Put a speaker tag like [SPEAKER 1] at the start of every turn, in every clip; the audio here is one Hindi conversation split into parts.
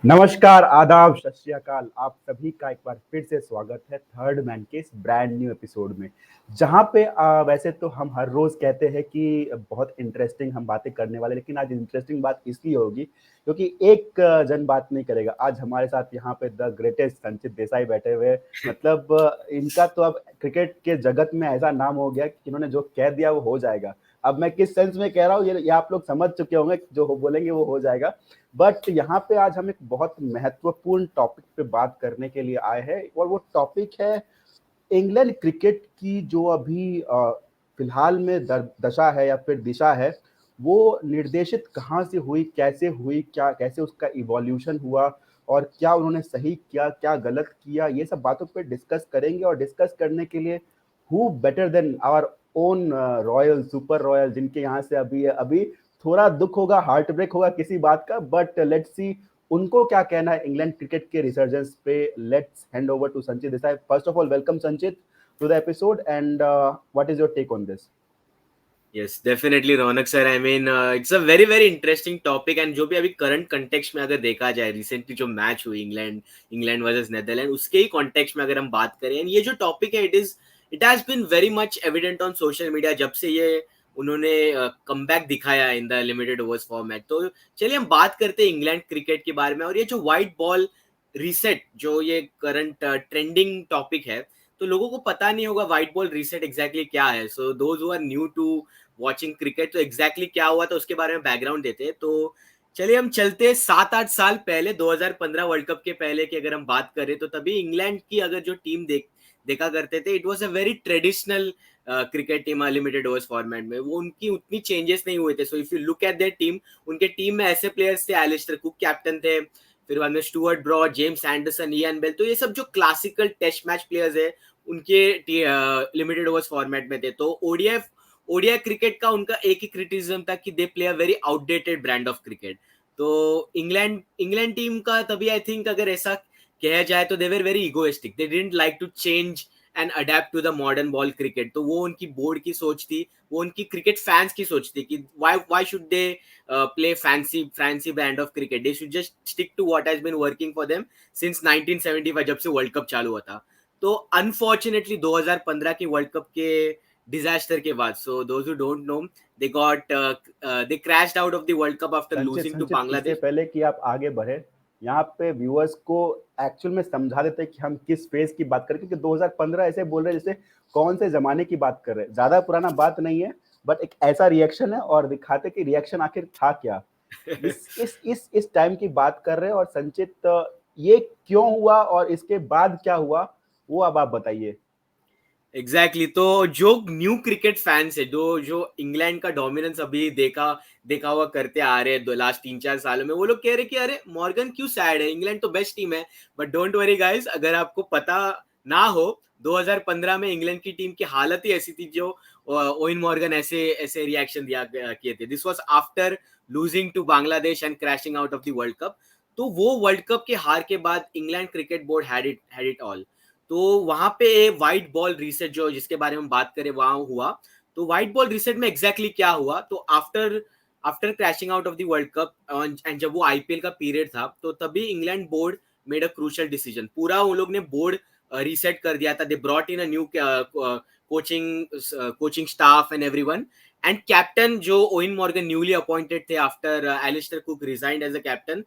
[SPEAKER 1] नमस्कार, आदाब, सत श्री अकाल। आप सभी का एक बार फिर से स्वागत है थर्ड मैन के इस ब्रांड न्यू एपिसोड में, जहाँ पे वैसे तो हम हर रोज़ कहते हैं कि बहुत इंटरेस्टिंग हम बातें करने वाले, लेकिन आज इंटरेस्टिंग बात इसलिए होगी क्योंकि एक जन बात नहीं करेगा। आज हमारे साथ यहाँ पे द ग्रेटेस्ट संचित देसाई बैठे हुए हैं। मतलब इनका तो अब क्रिकेट के जगत में ऐसा नाम हो गया कि इन्होंने जो कह दिया वो हो जाएगा। अब मैं किस सेंस में कह रहा हूँ ये आप लोग समझ चुके होंगे, जो बोलेंगे वो हो जाएगा। बट यहाँ पे आज हम एक बहुत महत्वपूर्ण टॉपिक पे बात करने के लिए आए हैं और वो टॉपिक है इंग्लैंड क्रिकेट की जो अभी फिलहाल में दशा है या फिर दिशा है, वो निर्देशित कहाँ से हुई, कैसे हुई, क्या कैसे उसका इवोल्यूशन हुआ और क्या उन्होंने सही किया, क्या गलत किया, ये सब बातों पे डिस्कस करेंगे। और डिस्कस करने के लिए who better than our own royal super royal, जिनके यहाँ से अभी अभी थोड़ा दुख होगा, हार्ट ब्रेक होगा किसी बात का, बट लेट्स सी उनको क्या कहना है इंग्लैंड क्रिकेट के रिसर्जेंस पे। Let's hand over to Sanchit Desai. First of all, welcome Sanchit to the episode and what is your take on this?
[SPEAKER 2] Yes definitely Raunak sir. I mean it's a very very interesting topic and जो भी अभी करंट कंटेक्स्ट में अगर देखा जाए, रिसेंटली जो मैच हुई इंग्लैंड वर्सेस नेदरलैंड, उसके ही कॉन्टेक्स्ट में अगर हम बात करें, एंड ये जो टॉपिक है it has been very much evident on social media जब से ये उन्होंने कमबैक दिखाया in the limited overs format. तो चलिए हम बात करते हैं इंग्लैंड क्रिकेट के बारे में। और ये जो व्हाइट बॉल रीसेट, जो ये करंट ट्रेंडिंग टॉपिक है, तो लोगों को पता नहीं होगा व्हाइट बॉल रीसेट एग्जैक्टली क्या है। So those who are new to watching cricket, तो एग्जैक्टली क्या हुआ था उसके बारे में बैकग्राउंड देते हैं। तो चलिए हम चलते हैं 7-8 साल पहले, 2015 वर्ल्ड कप के पहले की अगर हम बात करें, तो तभी इंग्लैंड की अगर जो टीम देखा करते थे, it was a very traditional cricket team limited overs format में। वो उनकी उतनी चेंजेस नहीं हुए थे। So if you look eight their team, उनके टीम में ऐसे प्लेयर्स थे, एलिस्टर कुक कैप्टन थे, फिर बाद में Stuart Broad, James Anderson, Ian Bell, तो ये सब जो क्लासिकल टेस्ट मैच प्लेयर्स है उनके लिमिटेड ओवर्स फॉर्मेट में थे। तो ओडीआई क्रिकेट का उनका एक ही क्रिटिसिज्म था कि they play a very outdated brand of cricket. तो इंग्लैंड टीम का तभी आई थिंक अगर ऐसा कहा जाए तो they were very egoistic, they didn't like to change and adapt to the modern ball cricket. तो वो उनकी बोर्ड की सोच थी, वो उनकी क्रिकेट फैंस की सोच थी कि why should they play fancy brand of cricket, they should just stick to what has been working for them since 1975 जब से वर्ल्ड कप चालू हुआ था। तो अनफॉर्चुनेटली 2015 की वर्ल्ड कप के डिजास्टर के बाद, सो those who don't know, they crashed out of the world cup after
[SPEAKER 1] संचित
[SPEAKER 2] losing to
[SPEAKER 1] संचित, इससे
[SPEAKER 2] Bangladesh.
[SPEAKER 1] पहले कि आप आगे बढ़े, यहाँ पे व्यूअर्स को एक्चुअल में समझा देते हैं कि हम किस फेज की बात करें, क्योंकि 2015 ऐसे बोल रहे हैं जैसे कौन से जमाने की बात कर रहे हैं। ज्यादा पुराना बात नहीं है, बट एक ऐसा रिएक्शन है और दिखाते कि रिएक्शन आखिर था क्या। इस टाइम की बात कर रहे हैं। और संचित, ये क्यों हुआ और इसके बाद क्या हुआ, वो अब आप बताइए।
[SPEAKER 2] Exactly exactly. तो जो न्यू क्रिकेट फैंस है, जो जो इंग्लैंड का डोमिनेंस अभी देखा देखा हुआ करते आ रहे हैं लास्ट 3-4 सालों में, वो लोग कह रहे कि अरे मॉर्गन क्यों सैड है, इंग्लैंड तो बेस्ट टीम है। बट डोंट वरी गाइस, अगर आपको पता ना हो, 2015 में इंग्लैंड की टीम की हालत ही ऐसी थी जो ओइन मॉर्गन ऐसे ऐसे रिएक्शन दिया किए थे। This was after losing to Bangladesh and crashing out of the world cup. तो वो वर्ल्ड कप के हार के बाद England cricket board had it all. तो वहां पे व्हाइट बॉल रीसेट जो जिसके बारे में बात करें वहां हुआ। तो व्हाइट बॉल रीसेट में एग्जैक्टली क्या हुआ, तो after after crashing out of the world cup and जब वो आईपीएल का पीरियड था, तो तभी England board made a crucial decision. पूरा उन लोग ने बोर्ड रीसेट कर दिया था। They brought in a new coaching staff and everyone. And captain जो ओइन मॉर्गन न्यूली अपॉइंटेड थे after Alastair Cook resigned as a captain,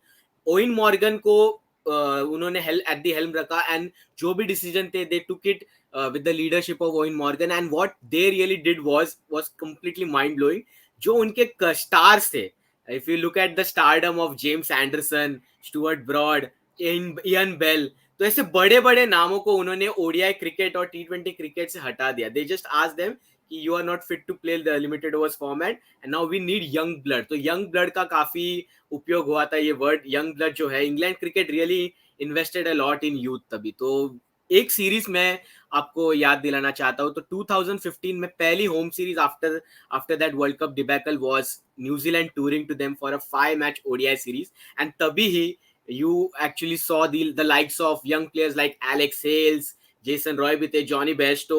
[SPEAKER 2] Eoin Morgan को उन्होंने एट द हेल्म रखा। एंड जो भी डिसीजन थे, they took it with the leadership of Owen Morgan, and what they really did was completely mind blowing. जो उनके stars थे, if you look at the stardom of James Anderson, Stuart Broad, Ian Bell, तो ऐसे बड़े बड़े नामों को उन्होंने ओडीआई क्रिकेट और टी20 क्रिकेट से हटा दिया। दे जस्ट आस्क देम कि you are not fit to play the limited overs format and now we need young blood. तो यंग ब्लड का काफी उपयोग हुआ था। ये वर्ड यंग ब्लड जो है, England cricket really invested a lot in youth तभी। तो एक सीरीज में आपको याद दिलाना चाहता हूं, तो 2015 में पहली home series after after that world cup debacle was New Zealand touring to them for a 5 match ODI series. And तभी ही you actually saw the likes of young players like Alex Hales, Jason Roy भी थे, जॉनी बेस्टो,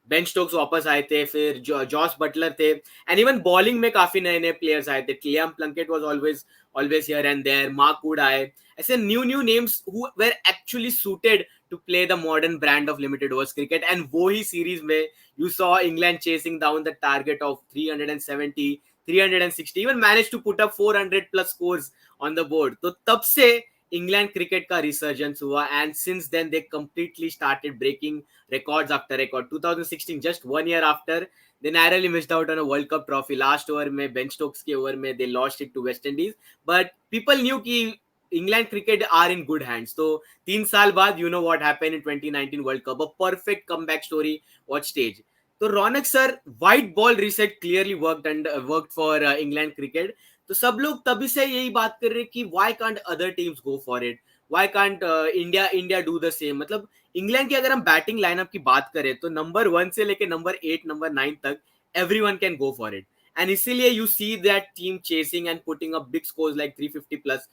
[SPEAKER 2] बेन स्टोक्स वापस आए थे, फिर जॉस बटलर थे, एंड इवन बॉलिंग में काफी नए नए प्लेयर्स आए थे. Liam Plunkett was always here and there. Mark Wood आए. ऐसे new names who were actually suited to play the modern brand of limited overs cricket. And वो ही सीरीज में you saw England chasing down the target of 370, 360, even managed to put up 400 plus scores on the board. तो तब से इंग्लैंड क्रिकेट का रिसर्जेंस हुआ, and since then they completely started breaking records after record. 2016, just 1 year after, they narrowly missed out on a World Cup trophy. Last over में बेन स्टोक्स के ओवर में they lost it to West Indies, but people knew कि England cricket are in good hands. तो 3 साल बाद you know what happened in 2019 World Cup, a perfect comeback story what stage. तो Raunak sir, white ball reset clearly worked for England cricket. तो सब लोग तभी से यही बात कर रहे हैं कि why can't other teams go for it, why can't India do the same. मतलब इंग्लैंड की अगर हम बैटिंग लाइनअप की बात करें तो नंबर 1 से लेके नंबर 8, नंबर 9 तक everyone can go for it. And इसीलिए you see that team chasing and putting up big scores like 350 plus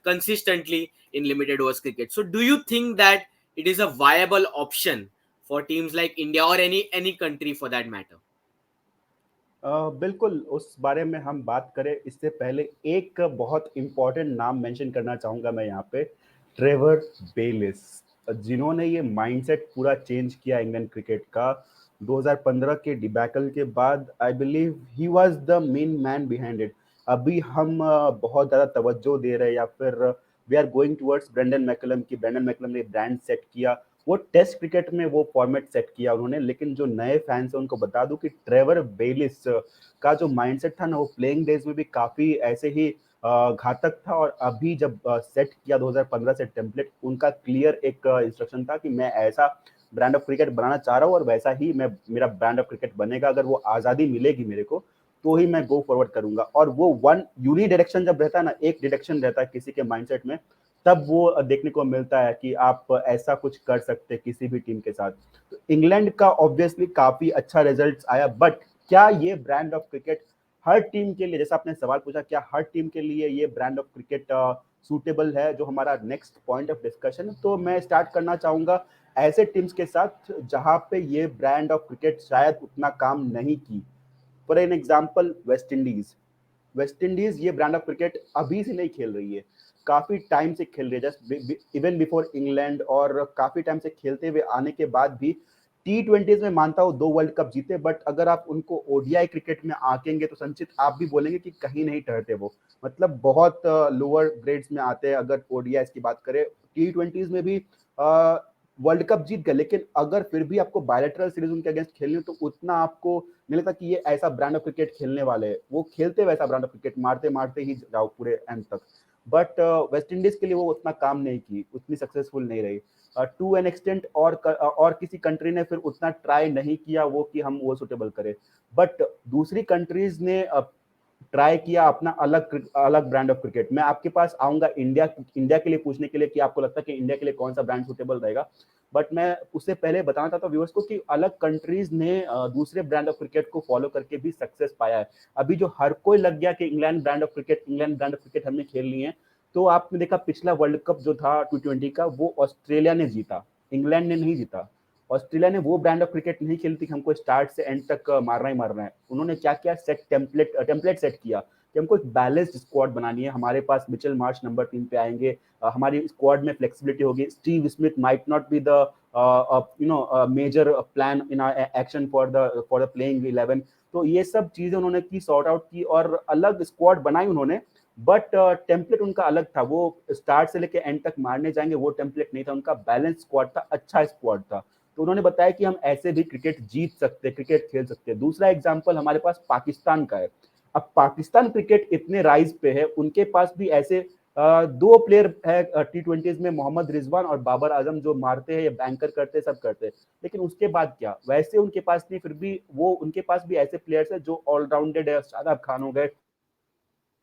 [SPEAKER 2] consistently in limited overs cricket. So do you think that it is a viable option for teams like India or any country for that matter?
[SPEAKER 1] बिल्कुल, उस बारे में हम बात करें इससे पहले एक बहुत इम्पोर्टेंट नाम मेंशन करना चाहूँगा मैं यहाँ पे, ट्रेवर बेलिस, जिन्होंने ये माइंडसेट पूरा चेंज किया इंग्लैंड क्रिकेट का. 2015 के डिबैकल के बाद I believe he was the main man behind it. अभी हम बहुत ज़्यादा तवज्जो दे रहे हैं या फिर we are going towards Brendon McCullum की. ब्रेंडन मैकलम ने ब्रांड सेट किया, वो टेस्ट क्रिकेट में वो फॉर्मेट सेट किया उन्होंने. लेकिन जो नए फैंस हैं उनको बता दूं कि ट्रेवर बेलिस का जो माइंडसेट था ना, वो प्लेइंग डेज में भी काफी ऐसे ही घातक था. और अभी जब सेट किया 2015 से टेम्पलेट, उनका क्लियर एक इंस्ट्रक्शन था कि मैं ऐसा ब्रांड ऑफ क्रिकेट बनाना चाह रहा हूँ और वैसा ही मैं मेरा ब्रांड ऑफ क्रिकेट बनेगा. अगर वो आज़ादी मिलेगी मेरे को तो ही मैं गो फॉरवर्ड करूंगा. और वो वन यूनी डायरेक्शन जब रहता है ना, एक डायरेक्शन रहता है किसी के माइंडसेट में, तब वो देखने को मिलता है कि आप ऐसा कुछ कर सकते हैं किसी भी टीम के साथ. तो इंग्लैंड का ऑब्वियसली काफी अच्छा रिजल्ट आया, बट क्या ये brand of cricket her team के लिए, जैसा आपने सवाल पूछा, क्या हर टीम के लिए ये ब्रांड ऑफ क्रिकेट सूटेबल है, जो हमारा नेक्स्ट पॉइंट ऑफ डिस्कशन है. तो मैं स्टार्ट करना चाहूंगा ऐसे टीम्स के साथ जहां पे ये ब्रांड ऑफ क्रिकेट शायद उतना काम नहीं की. For an example, West Indies. West Indies ये ब्रांड ऑफ क्रिकेट अभी से नहीं खेल रही है, काफी टाइम से खेल रही है, जस्ट इवन बिफोर इंग्लैंड. और काफी टाइम से खेलते हुए आने के बाद भी T20s में मानता हूँ 2 वर्ल्ड कप जीते, बट अगर आप उनको ओडीआई क्रिकेट में आकेंगे तो संचित आप भी बोलेंगे कि कहीं नहीं ठहरते वो. मतलब बहुत लोअर ग्रेड्स में आते हैं. अगर ओडीआई की बात करें, T20s में भी वर्ल्ड कप जीत गए, लेकिन अगर फिर भी आपको बायलैटरल सीरीज उनके अगेंस्ट खेलनी हो तो उतना आपको नहीं लगता कि ये ऐसा ब्रांड ऑफ क्रिकेट खेलने वाले हैं. वो खेलते वैसा ब्रांड ऑफ क्रिकेट, मारते मारते ही जाओ पूरे एंड तक. बट वेस्ट इंडीज के लिए वो उतना काम नहीं की, उतनी सक्सेसफुल नहीं रही टू एन एक्सटेंट. और किसी कंट्री ने फिर उतना ट्राई नहीं किया वो कि हम वो सुटेबल करें. बट दूसरी कंट्रीज ने ट्राई किया अपना अलग अलग ब्रांड ऑफ क्रिकेट. मैं आपके पास आऊंगा इंडिया के लिए पूछने के लिए कि आपको लगता है कि इंडिया के लिए कौन सा ब्रांड सुटेबल रहेगा. बट मैं उससे पहले बताना चाहता हूँ व्यूअर्स को कि अलग कंट्रीज ने दूसरे ब्रांड ऑफ क्रिकेट को फॉलो करके भी सक्सेस पाया है. अभी जो हर कोई लग गया कि इंग्लैंड ब्रांड ऑफ क्रिकेट हमने खेल ली है, तो आपने देखा पिछला वर्ल्ड कप जो था T20 का, वो ऑस्ट्रेलिया ने जीता, इंग्लैंड ने नहीं जीता. ऑस्ट्रेलिया ने वो ब्रांड ऑफ क्रिकेट नहीं खेली थी कि हमको स्टार्ट से एंड तक मारना ही मारना है. उन्होंने क्या किया, टेम्पलेट सेट किया कि हमको एक बैलेंस्ड स्क्वाड बनानी है. हमारे पास मिचेल मार्श नंबर 3 पे आएंगे, हमारी स्क्वाड में फ्लेक्सिबिलिटी होगी. Steve Smith might not be the major plan in action for the playing 11. तो ये सब चीजें उन्होंने की, सॉर्ट आउट की और अलग स्क्वाड बनाई उन्होंने. बट टेम्पलेट उनका अलग था. वो स्टार्ट से लेके एंड तक मारने जाएंगे, वो टेम्पलेट नहीं था उनका. बैलेंस स्क्वाड था, अच्छा स्क्वाड था. तो उन्होंने बताया कि हम ऐसे भी क्रिकेट जीत सकते, क्रिकेट खेल सकते हैं. दूसरा एग्जांपल हमारे पास पाकिस्तान का है. अब पाकिस्तान क्रिकेट इतने राइज पे है, उनके पास भी ऐसे 2 प्लेयर है T20s में, मोहम्मद रिजवान और बाबर आजम, जो मारते हैं या बैंकर करते हैं, सब करते हैं. लेकिन उसके बाद क्या, वैसे उनके पास नहीं, फिर भी वो उनके पास भी ऐसे प्लेयर्स है जो ऑलराउंडेड है. शादाब खान हो गए.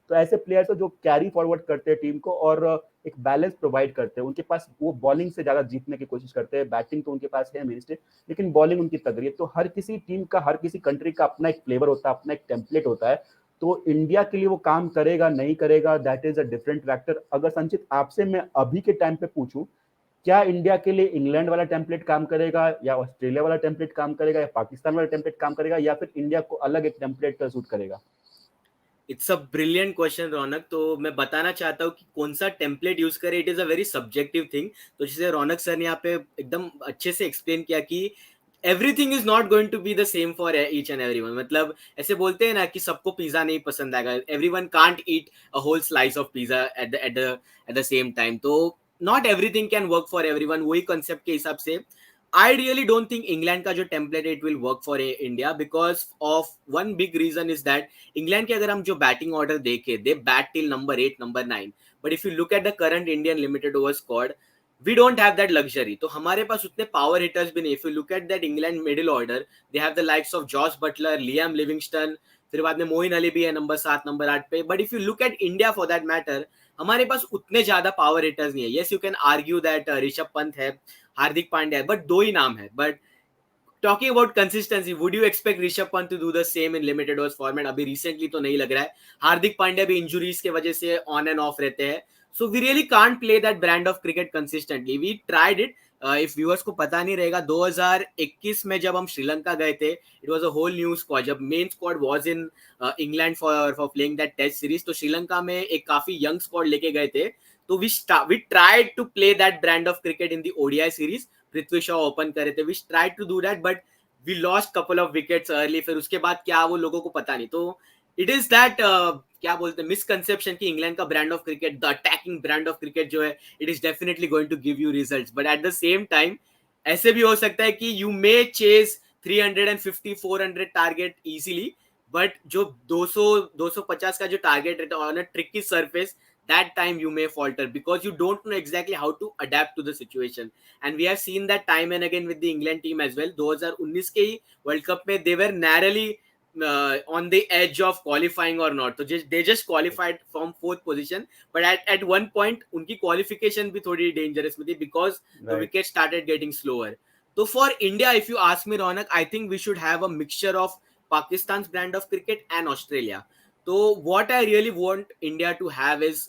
[SPEAKER 1] तो ऐसे प्लेयर्स है जो कैरी फॉरवर्ड करते हैं टीम को और एक बैलेंस प्रोवाइड करते हैं. उनके पास वो बॉलिंग से ज्यादा जीतने की कोशिश करते हैं. बैटिंग तो उनके पास है मिनिस्टर, लेकिन बॉलिंग उनकी तगड़ी है. तो हर किसी टीम का, हर किसी कंट्री का अपना एक फ्लेवर होता है, अपना एक टेम्पलेट होता है. तो इंडिया के लिए वो काम करेगा नहीं करेगा, that is a different factor. अगर संचित आपसे मैं अभी के टाइम पे पूछूं, क्या इंडिया के लिए इंग्लैंड वाला टेम्पलेट काम करेगा, या ऑस्ट्रेलिया वाला टेम्पलेट काम करेगा, या पाकिस्तान वाला टेम्पलेट काम करेगा, या फिर इंडिया को अलग एक टेम्पलेट सूट करेगा?
[SPEAKER 2] इट्स अ ब्रिलियंट क्वेश्चन रौनक। तो मैं बताना चाहता हूँ कि कौन सा टेम्पलेट यूज करे, it is a very subjective thing. तो जैसे रौनक सर ने यहाँ पे एकदम अच्छे से एक्सप्लेन किया कि everything is not going to be the same for each and every one. मतलब ऐसे बोलते हैं ना कि सबको पिज्जा नहीं पसंद आएगा, every one can't eat a whole slice of pizza at the same time. तो not everything can work for every one, वही कंसेप्ट के हिसाब से I really don't think England का जो template it will work for India, because of one big reason is that England के अगर हम जो बैटिंग ऑर्डर देखे, they bat till number 8 number 9, but if you look at the current Indian limited over squad, we don't have that luxury. तो हमारे पास उतने पावर हिटर्स भी नहीं। If you look at that England middle order, they have the likes of Jos Buttler, Liam Livingstone, फिर बाद में मोइन अली भी है नंबर 7 नंबर 8 पे। But if you look at India for that matter, हमारे पास उतने ज्यादा पावर हिटर्स नहीं है। Yes, you can argue that Rishabh Pant है, हार्दिक पांड्या है, बट दो ही नाम है। But talking about consistency, would you expect Rishabh Pant to do the same in limited overs format? अभी रिसेंटली तो नहीं लग रहा है। हार्दिक पांड्या भी इंजुरीज के वजह से ऑन एंड ऑफ रहते हैं। So we really can't play that brand of cricket consistently. We tried it. If viewers को पता नहीं रहेगा, 2021 में जब हम श्रीलंका गए थे, it was a whole new squad. जब main squad was in England for playing that test series, तो श्रीलंका में एक काफी यंग स्क्वाड लेके गए थे। तो we tried to play that brand of cricket in the ODI series. Prithvi Shaw open करे थे, we tried to do that, but we lost couple of wickets early. फिर उसके बाद क्या वो लोगों को पता नहीं। तो इट इज दैट क्या बोलते हैं, मिसकंसेप्शन कि इंग्लैंड का brand of cricket, the attacking brand of cricket जो है, it is definitely going to give you results. But at the same time ऐसे भी हो सकता है कि you may chase 350 400 target easily, but जो 200 250 का जो टारगेट रहता है on a tricky surface, that time you may falter because you don't know exactly how to adapt to the situation. And we have seen that time and again with the England team as well. 2019 के ही वर्ल्ड कप में they were narrowly on the edge of qualifying or not. तो they just qualified from 4th position, but at one point उनकी qualification भी थोड़ी dangerous में थी because the
[SPEAKER 1] right.
[SPEAKER 2] wicket started getting slower. So for India, if you ask me, Ronak, I think we should have a mixture of Pakistan's brand of cricket and Australia. So what I really want India to have is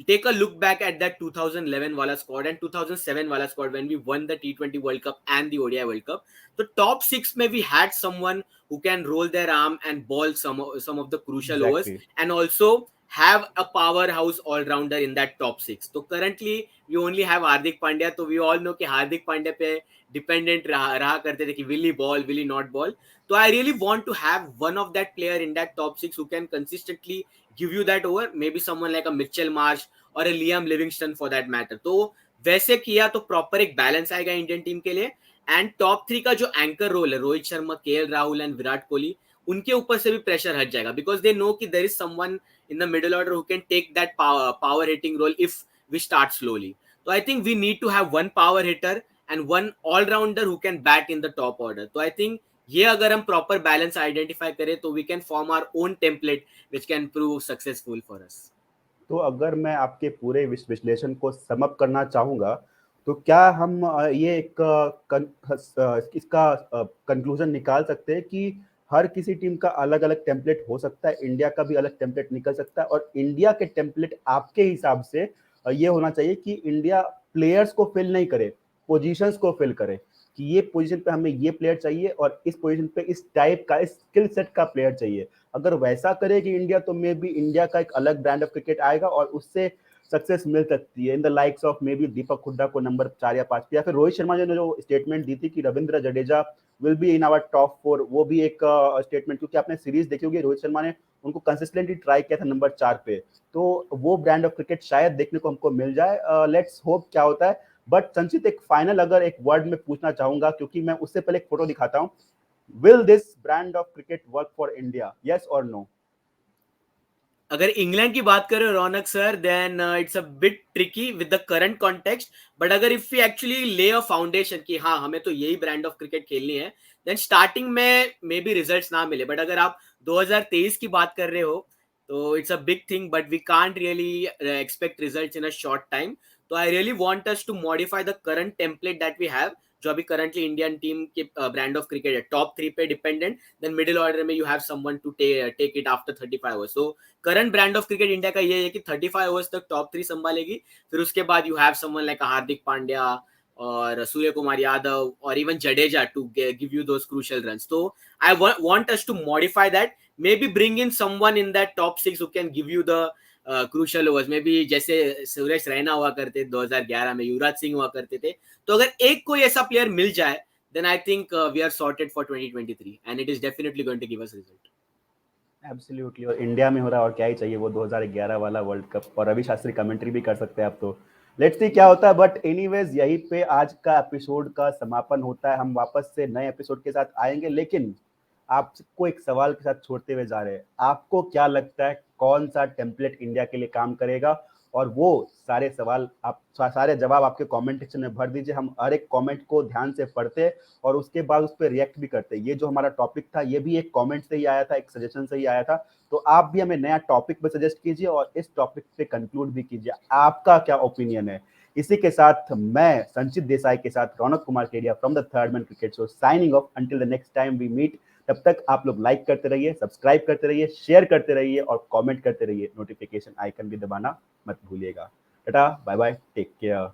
[SPEAKER 2] take a look back at that 2011 wala squad and 2007 wala squad when we won the T20 World Cup and the ODI World Cup. The top six may we had someone who can roll their arm and ball some of the crucial overs,
[SPEAKER 1] exactly.
[SPEAKER 2] and also have a powerhouse all-rounder in that top six. So currently we only have Hardik Pandya. So we all know कि Hardik Pandya पे dependent रहा करते थे कि will he ball, will he not ball. So I really want to have one of that player in that top six who can consistently give you that over. Maybe someone like a Mitchell Marsh और Liam Livingstone for that matter. तो वैसे किया तो प्रॉपर एक बैलेंस आएगा इंडियन टीम के लिए। एंड टॉप 3 का जो एंकर रोल है, रोहित शर्मा, केएल राहुल एंड विराट कोहली, उनके ऊपर से भी प्रेशर हट जाएगा बिकॉज दे नो कि there is someone in the middle order who can take that power hitting role if we start slowly. तो I think we need to have one power hitter and one allrounder who can bat in the top order. तो आई थिंक ये अगर हम प्रॉपर बैलेंस आइडेंटिफाई करें तो we can form our own template which can prove successful for us.
[SPEAKER 1] तो अगर मैं आपके पूरे विश्लेषण को सम अप करना चाहूँगा, तो क्या हम ये एक इसका कंक्लूजन निकाल सकते हैं कि हर किसी टीम का अलग-अलग टेम्पलेट हो सकता है, इंडिया का भी अलग टेम्पलेट निकल सकता है, और इंडिया के टेम्पलेट आपके हिसाब से ये होना चाहिए कि इंडिया प्लेयर्स को फिल नहीं करे, पोजीशंस को फिल करे, कि ये पोजीशन पे हमें ये प्लेयर चाहिए और इस पोजीशन पे इस टाइप का, इस स्किल सेट का प्लेयर चाहिए। अगर वैसा करेगी इंडिया तो मे बी इंडिया का एक अलग ब्रांड ऑफ क्रिकेट आएगा और उससे सक्सेस मिल सकती है in the likes of maybe Deepak Hooda को नंबर 4 या 5 पे, या फिर रोहित शर्मा ने जो स्टेटमेंट दी थी कि Ravindra Jadeja will be in our top 4, वो भी एक स्टेटमेंट, क्योंकि आपने सीरीज देखी होगी, रोहित शर्मा ने उनको कंसिस्टेंटली ट्राई किया था नंबर 4 पे। तो वो ब्रांड ऑफ क्रिकेट शायद देखने को हमको मिल जाए। लेट्स होप क्या होता है। बट संचित, एक फाइनल अगर एक वर्ड में पूछना चाहूंगा, क्योंकि मैं उससे पहले एक फोटो दिखाता हूँ, will this brand of cricket work for India? Yes or no?
[SPEAKER 2] अगर इंग्लैंड की बात करें Raunak sir, then it's a bit tricky with the current context. But अगर if we actually lay a foundation कि हाँ हमें तो यही ब्रांड ऑफ क्रिकेट खेलनी है, देन स्टार्टिंग में मे बी रिजल्ट्स ना मिले। बट अगर आप 2023 की बात कर रहे हो तो it's a big thing, but we can't really expect results in a short time. तो I really want us to modify the current template that we have जो अभी करंटली इंडियन टीम के ब्रांड ऑफ क्रिकेट है, टॉप 3 पे डिपेंडेंट, देन मिडिल ऑर्डर में you have someone to take it after 35 overs. So current brand of cricket India का ये है कि 35 ओवर्स तक टॉप 3 संभालेगी, फिर उसके बाद you have someone like Hardik Pandya और सूर्य कुमार यादव और even Jadeja to give you those crucial runs. तो I want us to modify that, maybe bring in someone in that top 6 who can give you the crucial overs. maybe जैसे सुरेश रैना हुआ करते 2011 में, युवराज सिंह हुआ करते थे. तो अगर एक कोई ऐसा प्लेयर मिल जाए, then I think we are sorted for 2023 and it is definitely going to give us result.
[SPEAKER 1] Absolutely, और इंडिया में हो रहा है और क्या ही चाहिए, वो 2011 वाला वर्ल्ड कप, और रवि शास्त्री कमेंट्री भी कर सकते हैं आप. तो लेट्स सी क्या होता है. बट एनीवेज यहीं पे आज का एपिसोड का समापन होता है. हम वापस से नए एपिसोड के साथ आएंगे, लेकिन आपको एक सवाल के साथ छोड़ते हुए जा रहे हैं. आपको क्या लगता है कौन सा टेम्पलेट इंडिया के लिए काम करेगा? और वो सारे सवाल आप सारे जवाब आपके कमेंट सेक्शन में भर दीजिए. हम हर एक कमेंट को ध्यान से पढ़ते हैं और उसके बाद उस पर रिएक्ट भी करते हैं. ये जो हमारा टॉपिक था ये भी एक कमेंट से ही आया था, एक सजेशन से ही आया था. तो आप भी हमें नया टॉपिक पे सजेस्ट कीजिए और इस टॉपिक पे कंक्लूड भी कीजिए. आपका क्या ओपिनियन है? इसी के साथ मैं संचित देसाई के साथ Raunak Kumar Kedia from the third man cricket show signing off. Until the next time we meet. तब तक आप लोग लाइक करते रहिए, सब्सक्राइब करते रहिए, शेयर करते रहिए और कमेंट करते रहिए. नोटिफिकेशन आइकन भी दबाना मत भूलिएगा. Tata, bye bye, take care.